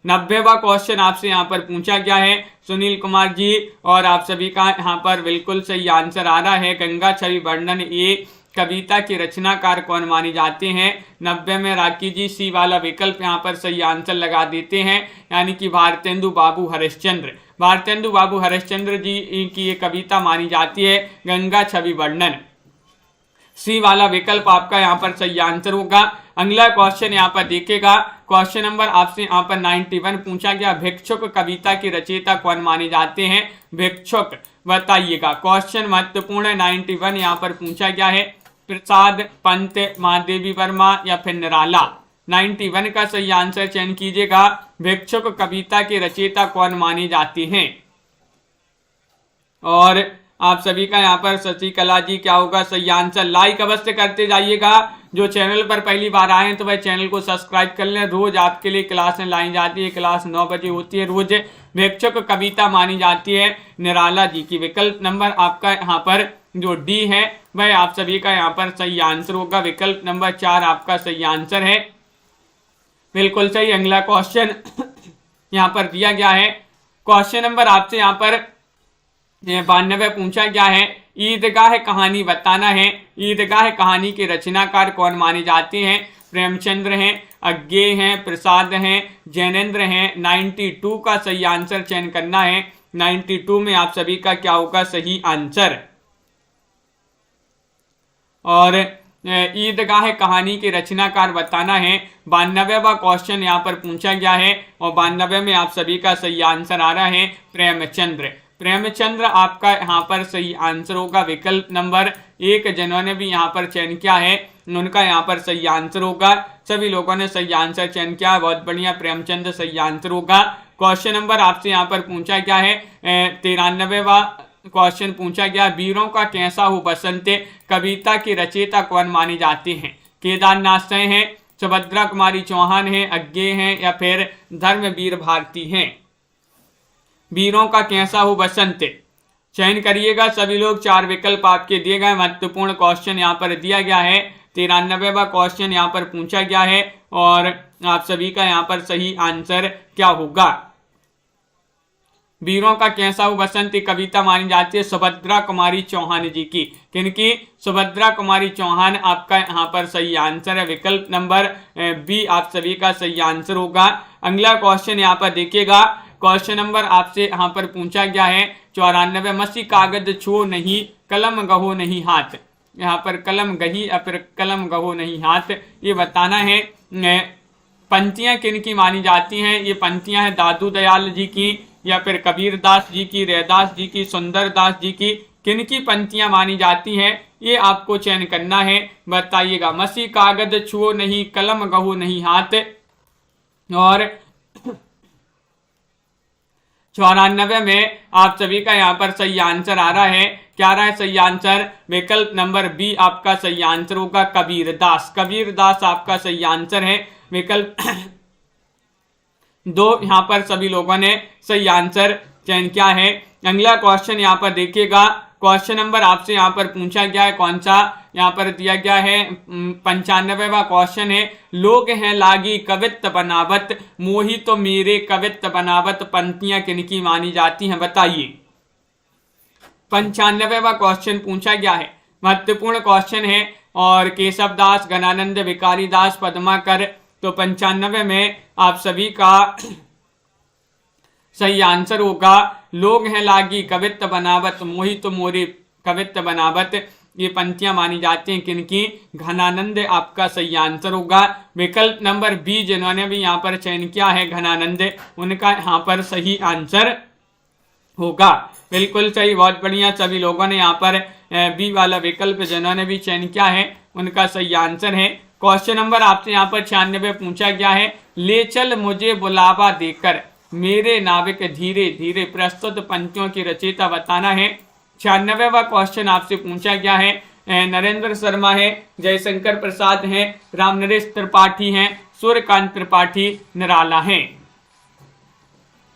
90वां क्वेश्चन आपसे यहाँ पर पूछा गया है सुनील कुमार जी, और आप सभी का यहाँ पर बिल्कुल सही आंसर आ रहा है। गंगा छवि वर्णन ये कविता के रचनाकार कौन माने जाते हैं? 90 में राखी जी सी वाला विकल्प यहाँ पर सही आंसर लगा देते हैं, यानी कि भारतेंदु बाबू हरिश्चंद्र। भारतेंदु बाबू हरिश्चंद्र जी की ये कविता मानी जाती है गंगा छवि वर्णन। सी वाला विकल्प आपका यहाँ पर सही आंसर होगा। अगला क्वेश्चन यहाँ पर देखिएगा। क्वेश्चन नंबर आपसे यहाँ पर 91 पूछा गया भिक्षुक कविता के रचयिता कौन माने जाते हैं? भिक्षुक बताइएगा। क्वेश्चन महत्वपूर्ण 91 यहाँ पर पूछा गया है प्रसाद, पंत, महादेवी वर्मा, या फिर निराला? 91 का सही आंसर चयन कीजिएगा। भिक्षुक कविता के रचयिता कौन माने जाते हैं? और आप सभी का यहाँ पर शशिकला जी क्या होगा सही आंसर? लाइक अवश्य करते जाइएगा। जो चैनल पर पहली बार आए हैं तो वह चैनल को सब्सक्राइब कर लें। रोज आपके लिए क्लासें लाई जाती है, क्लास 9 बजे होती है रोज। भिक्षुक कविता मानी जाती है निराला जी की। विकल्प नंबर आपका यहाँ पर जो डी है वह आप सभी का यहाँ पर सही आंसर होगा। विकल्प नंबर 4 आपका सही आंसर है, बिल्कुल सही। अगला क्वेश्चन यहाँ पर दिया गया है। क्वेश्चन नंबर आपसे यहाँ पर 92 पूछा गया है ईदगाह कहानी बताना है। ईदगाह कहानी के रचनाकार कौन माने जाते हैं? प्रेमचंद्र हैं, अज्ञे हैं, प्रसाद हैं, जैनेन्द्र हैं? 92 का सही आंसर चयन करना है। 92 में आप सभी का क्या होगा सही आंसर? और ईदगाह कहानी के रचनाकार बताना है। 92वां क्वेश्चन यहाँ पर पूछा गया है और 92 में आप सभी का सही आंसर आ रहा है प्रेमचंद्र। प्रेमचंद्र आपका यहाँ पर सही आंसर होगा। विकल्प नंबर 1 जिन्होंने भी यहाँ पर चयन किया है उनका यहाँ पर सही आंसर होगा। सभी लोगों ने सही आंसर चयन किया, बहुत बढ़िया। प्रेमचंद्र सही आंसर होगा। क्वेश्चन नंबर आपसे यहाँ पर पूछा गया है 93वां क्वेश्चन पूछा गया वीरों का कैसा हो बसंत कविता के रचयिता कौन माने जाते हैं? केदारनाथ सिंह हैं, सुभद्रा कुमारी चौहान हैं, अज्ञे हैं, या फिर धर्मवीर भारती हैं? वीरों का कैसा हो बसंत चयन करिएगा सभी लोग। 4 विकल्प आपके दिए गए। महत्वपूर्ण क्वेश्चन यहाँ पर दिया गया है। 93वां क्वेश्चन यहाँ पर पूछा गया है और आप सभी का यहाँ पर सही आंसर क्या होगा? वीरों का कैसा हो बसंत कविता मानी जाती है सुभद्रा कुमारी चौहान जी की। किनकी? सुभद्रा कुमारी चौहान आपका यहाँ पर सही आंसर है। विकल्प नंबर बी आप सभी का सही आंसर होगा। अगला क्वेश्चन यहाँ पर देखिएगा क्वेश्चन नंबर आपसे यहाँ पर पूछा गया है 94, मसी कागज छो नहीं कलम गहो नहीं हाथ। यहाँ पर कलम गही या फिर कलम गहो नहीं हाथ, ये बताना है। पंक्तियां किन की मानी जाती हैं? ये पंक्तियां हैं दादू दयाल जी की या फिर कबीर दास जी की, रैदास जी की, सुंदर दास जी की, किन की पंक्तियां मानी जाती हैं ये आपको चयन करना है, बताइएगा। मसी कागज छुओ नहीं कलम गहो नहीं हाथ। और 94 में आप सभी का यहाँ पर सही आंसर आ रहा है। क्या रहा है सही आंसर? विकल्प नंबर बी आपका सही आंसर होगा, कबीर दास। कबीर दास आपका सही आंसर है। विकल्प 2 यहाँ पर सभी लोगों ने सही आंसर चयन किया है। अगला क्वेश्चन यहाँ पर देखिएगा, क्वेश्चन नंबर आपसे यहाँ पर पूछा गया है, कौन सा यहाँ पर दिया गया है? 95वां क्वेश्चन है, लोग हैं लागी कवित्त बनावत मोही तो मेरे कवित्त बनावत, पंक्तियां किनकी मानी जाती हैं, बताइए। 95वां क्वेश्चन पूछा गया है, महत्वपूर्ण क्वेश्चन है। और केशव दास, घनानंद, भिखारी दास, पद्माकर, तो 95 में आप सभी का सही आंसर होगा, लोग हैं लागी कवित्त बनावत मोही तो मोरे कवित्त बनावत, ये पंक्तियां मानी जाती हैं किनकी? घनानंद आपका सही आंसर होगा। विकल्प नंबर बी जिन्होंने भी यहाँ पर चयन किया है घनानंद, उनका यहाँ पर सही आंसर होगा। बिल्कुल सही, बहुत बढ़िया। सभी लोगों ने यहाँ पर बी वाला विकल्प जिन्होंने भी चयन किया है उनका सही आंसर है। क्वेश्चन नंबर आपसे यहाँ पर 96 पूछा गया है, ले चल मुझे बुलावा देकर मेरे नाविक धीरे धीरे, प्रस्तुत पंक्तियों की रचयिता बताना है। 96वां क्वेश्चन आपसे पूछा गया है, नरेंद्र शर्मा है, जयशंकर प्रसाद हैं, रामनरेश त्रिपाठी हैं, सूर्यकांत त्रिपाठी निराला हैं,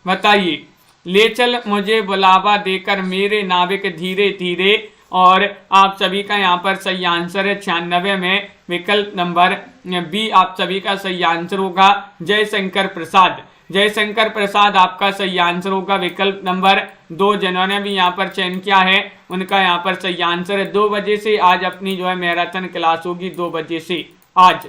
बताइए। ले चल मुझे बुलावा देकर मेरे नाविक धीरे धीरे, और आप सभी का यहाँ पर सही आंसर है 96 में विकल्प नंबर बी आप सभी का सही आंसर होगा, जयशंकर प्रसाद। जयशंकर प्रसाद आपका सही आंसर होगा। विकल्प नंबर 2 जिन्होंने भी यहाँ पर चयन किया है उनका यहाँ पर सही आंसर है। 2 बजे से आज अपनी जो है मैराथन क्लास होगी, 2 बजे से आज।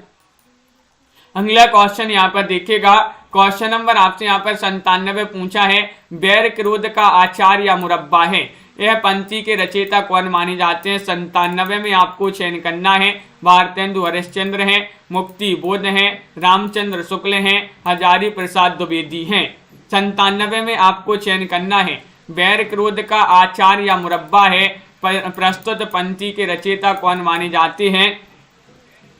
अगला क्वेश्चन यहाँ पर देखिएगा, क्वेश्चन नंबर आपसे यहाँ पर 97 पूछा है, बैर क्रोध का आचार या मुरब्बा है, यह पंक्ति के रचयिता कौन माने जाते हैं? 97 में आपको चयन करना है। भारतेंदु हरिश्चंद्र हैं, मुक्ति बोध हैं, रामचंद्र शुक्ल हैं, हजारी प्रसाद द्विवेदी हैं। 97 में आपको चयन करना है, बैर क्रोध का आचार या मुरब्बा है, प्रस्तुत पंक्ति के रचयिता कौन माने जाते हैं?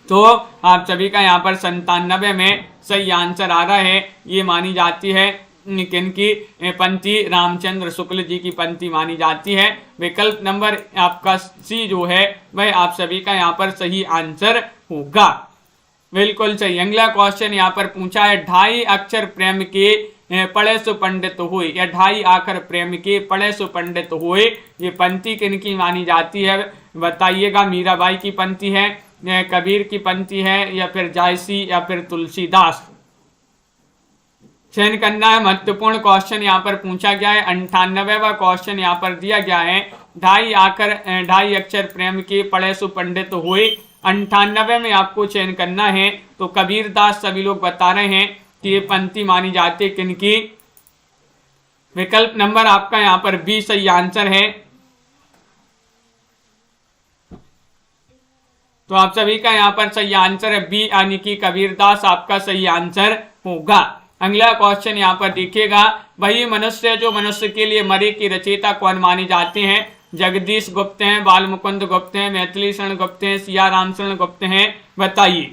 तो आप सभी का यहाँ पर 97 में सही आंसर आ रहा है, ये मानी जाती है किनकी पंक्ति? रामचंद्र शुक्ल जी की पंक्ति मानी जाती है। विकल्प नंबर आपका सी जो है वह आप सभी का यहाँ पर सही आंसर होगा। बिल्कुल सही। अगला क्वेश्चन यहाँ पर पूछा है, 2.5 अक्षर प्रेम के पढ़े सो पंडित हुए, या 2.5 अक्षर प्रेम के पढ़े सो पंडित हुए, ये पंक्ति किनकी मानी जाती है, बताइएगा। मीराबाई की पंक्ति है, कबीर की पंक्ति है, या फिर जायसी या फिर तुलसीदास? चयन करना है। महत्वपूर्ण क्वेश्चन यहाँ पर पूछा गया है। 98वां क्वेश्चन यहाँ पर दिया गया है, 2.5 अक्षर प्रेम के पढ़े सो पंडित हुए, 98 में आपको चयन करना है। तो कबीर दास सभी लोग बता रहे हैं कि ये पंक्ति मानी जाती है किनकी? विकल्प नंबर आपका यहाँ पर बी सही आंसर है। तो आप सभी का यहाँ पर सही आंसर है बी, यानी कि कबीर दास आपका सही आंसर होगा। अगला क्वेश्चन यहाँ पर देखिएगा, वही मनुष्य जो मनुष्य के लिए मरे की रचयिता कौन माने जाते हैं? जगदीश गुप्त हैं, बालमुकुंद गुप्त हैं, मैथिली शरण गुप्त हैं, सियाराम शरण गुप्त हैं, बताइए।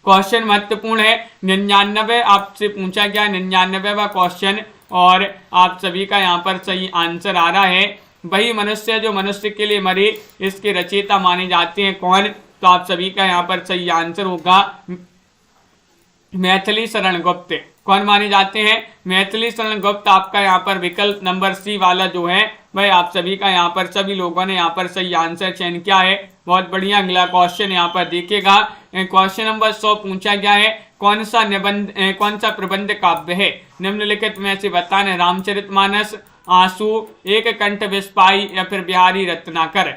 क्वेश्चन महत्वपूर्ण है। 99 आपसे पूछा गया 99वां क्वेश्चन, और आप सभी का यहाँ पर सही आंसर आ रहा है, वही मनुष्य जो मनुष्य के लिए मरे, इसके रचयिता माने जाते हैं कौन? तो आप सभी का यहाँ पर सही आंसर होगा मैथिली शरण गुप्त। कौन माने जाते हैं? मैथिली शरण गुप्त आपका यहाँ पर विकल्प नंबर सी वाला जो है वह आप सभी का यहाँ पर सभी लोगों ने यहाँ पर सही आंसर चयन किया है। बहुत बढ़िया। अगला क्वेश्चन यहाँ पर देखिएगा, क्वेश्चन नंबर 100 पूछा गया है, कौन सा प्रबंध काव्य है? निम्नलिखित में से बताना, रामचरितमानस, आंसू, एक कंठ विस्पाई, या फिर बिहारी रत्नाकर?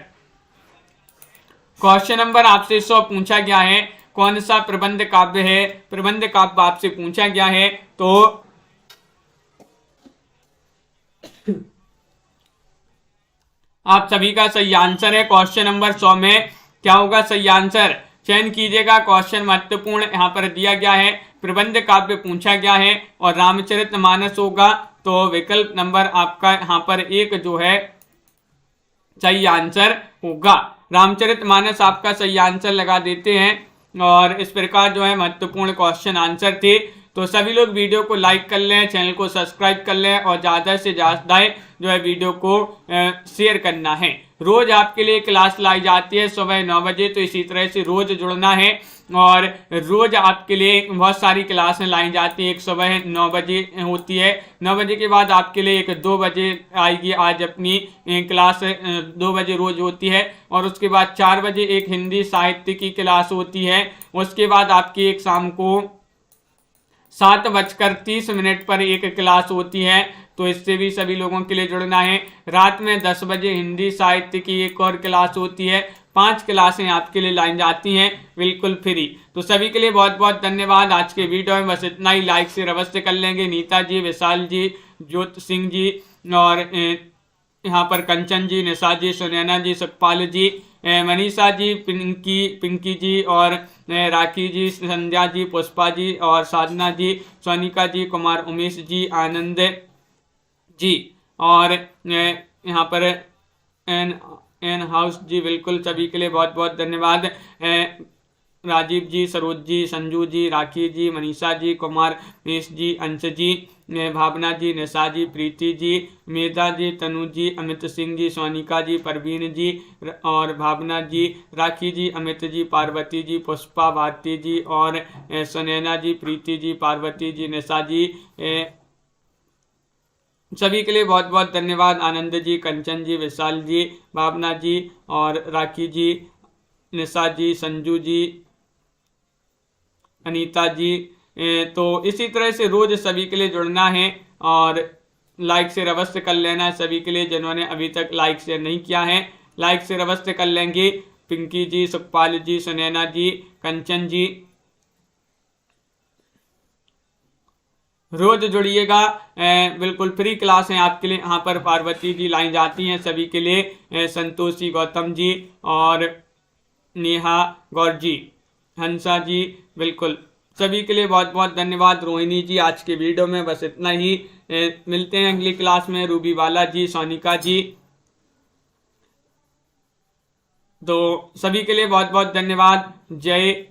क्वेश्चन नंबर आपसे 100 पूछा गया है, कौन सा प्रबंध काव्य है? प्रबंध काव्य आपसे पूछा गया है। तो आप सभी का सही आंसर है। क्वेश्चन नंबर 100 में क्या होगा सही आंसर, चयन कीजिएगा। क्वेश्चन महत्वपूर्ण यहाँ पर दिया गया है, प्रबंध काव्य पूछा गया है और रामचरितमानस होगा। तो विकल्प नंबर आपका यहाँ पर 1 जो है सही आंसर होगा। रामचरितमानस आपका सही आंसर लगा देते हैं। और इस प्रकार जो है महत्वपूर्ण क्वेश्चन आंसर थे। तो सभी लोग वीडियो को लाइक कर लें, चैनल को सब्सक्राइब कर लें और ज़्यादा से ज़्यादा जो है वीडियो को शेयर करना है। रोज आपके लिए क्लास लाई जाती है सुबह 9 बजे, तो इसी तरह से रोज जुड़ना है। और रोज आपके लिए बहुत सारी क्लासें लाई जाती हैं। एक सुबह 9 बजे होती है, 9 बजे के बाद आपके लिए एक 2 बजे आएगी आज अपनी क्लास, 2 बजे रोज होती है। और उसके बाद 4 बजे एक हिंदी साहित्य की क्लास होती है। उसके बाद आपकी एक शाम को 7:30 पर एक क्लास होती है। तो इससे भी सभी लोगों के लिए जुड़ना है। रात में 10 बजे हिंदी साहित्य की एक और क्लास होती है। 5 क्लासें आपके लिए लाई जाती हैं बिल्कुल फ्री। तो सभी के लिए बहुत बहुत धन्यवाद। आज के वीडियो में बस इतना ही। लाइक से अवश्य कर लेंगे। नीता जी, विशाल जी, ज्योत सिंह जी और यहाँ पर कंचन जी, निशा जी, सुनैना जी, सुखपाल जी, मनीषा जी, पिंकी जी और राखी जी, संध्या जी, पुष्पा जी और साधना जी, सोनिका जी, कुमार उमेश जी, आनंद जी और यहाँ पर एन हाउस जी, बिल्कुल सभी के लिए बहुत बहुत धन्यवाद। राजीव जी, सरोज जी, संजू जी, राखी जी, मनीषा जी, कुमार उमेश जी, अंश जी, भावना जी, निशा जी, प्रीति जी, मेधा जी, तनु जी, अमित सिंह जी, सोनिका जी, परवीन जी और भावना जी, राखी जी, अमित जी, पार्वती जी, पुष्पा, भारती जी और सुनैना जी, प्रीति जी, पार्वती जी, निशा जी, सभी के लिए बहुत बहुत धन्यवाद। आनंद जी, कंचन जी, विशाल जी, भावना जी और राखी जी, निशा जी, संजू जी, अनीता जी। तो इसी तरह से रोज सभी के लिए जुड़ना है और लाइक शेयर अवश्य कर लेना है। सभी के लिए जिन्होंने अभी तक लाइक शेयर नहीं किया है, लाइक शेयर अवश्य कर लेंगे। पिंकी जी, सुखपाल जी, सुनैना जी, कंचन जी, रोज जुड़िएगा। बिल्कुल फ्री क्लास है आपके लिए। यहाँ पर पार्वती जी लाई जाती हैं सभी के लिए, संतोषी, गौतम जी और नेहा गौर जी, हंसा जी, बिल्कुल सभी के लिए बहुत बहुत धन्यवाद। रोहिणी जी, आज के वीडियो में बस इतना ही। मिलते हैं अगली क्लास में। रूबी वाला जी, सोनिका जी, तो सभी के लिए बहुत बहुत धन्यवाद। जय